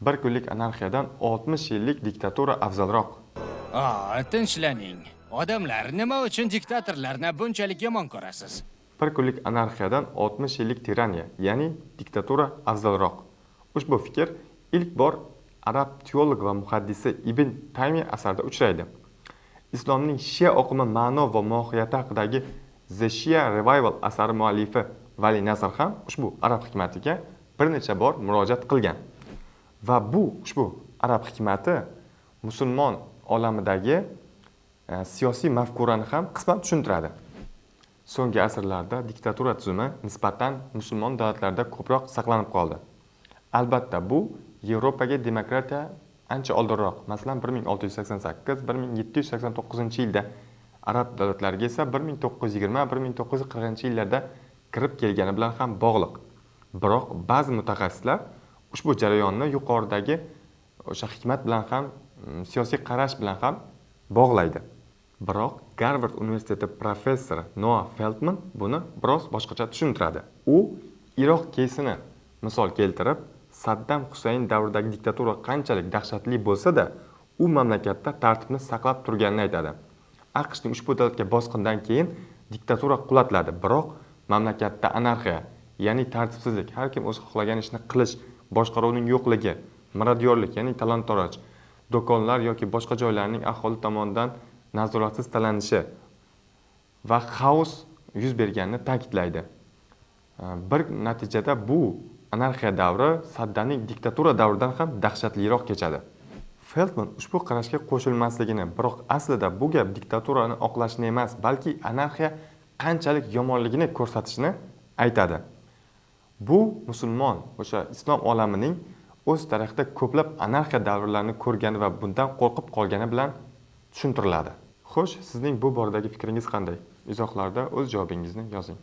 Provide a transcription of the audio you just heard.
Bir kunlik anarxiyadan 60 yillik diktatura afzalroq. Tinchlaning. Odamlar nima uchun diktatorlarni bunchalik yomon ko'rasiz? Bir kunlik anarxiyadan 60 yillik tiraniya, ya'ni diktatura afzalroq. Ushbu fikr ilk bor arab teolog va muhaddisi Ibn Taymiya asarida uchraydi. Islomning Shia oqimi ma'no va mohiyati haqidagi The Shia Revival asari muallifi Vali Nasr ham ushbu arab hikmatiga bir necha bor murojaat qilgan. Va ushbu arab hikmati musulmon olamidagi siyosiy mafkurani ham qisman tushuntiradi. So'nggi asrlarda diktatura tuzumi nisbatan musulmon davlatlarda ko'proq saqlanib qoldi. Albatta bu Yevropaga demokratiya ancha oldinroq, masalan 1688-1789-yilda, arab davlatlariga esa 1920-1940-yillarda kirib kelgani bilan ham bog'liq. Biroq ba'zi mutaxassislar ushbu jarayonni yuqoridagi o'sha hikmat bilan ham, siyosiy qarash bilan ham bog'laydi. Biroq Garvard universiteti professori Noah Feldman buni biroz boshqacha tushuntiradi. U Iroq keysini misol keltirib, Saddam Husayn davridagi diktatura qanchalik dahshatli bo'lsa-da, u mamlakatda tartibni saqlab turganini aytadi. AQShning ushbu davlatga bosqindan keyin diktatura qulatiladi, biroq mamlakatda anarxiya, ya'ni tartibsizlik, har kim o'zi xohlagan ishni qilish, boshqaruvning yo'qligi, marodyorlik, ya'ni talon-toroj, do'konlar yoki boshqa joylarning aholi tomonidan nazораtsiz talanishi va xaos yuz berganini ta'kidlaydi. Bir natijada bu anarxiya davri Saddamning diktatura davridan ham dahshatliroq kechadi. Feldman ushbu qarashga qo'shilmasligini, biroq aslida bu gap diktaturani oqlashni emas, balki anarxiya qanchalik yomonligini ko'rsatishini aytadi. Bu musulmon, o'sha islom olamining o'z tarixida ko'plab anarxiya davrlarini ko'rgani va bundan qo'rqib qolgani bilan tushuntiriladi. Xo'sh, sizning bu boradagi fikringiz qanday? Izohlarda o'z javobingizni yozing.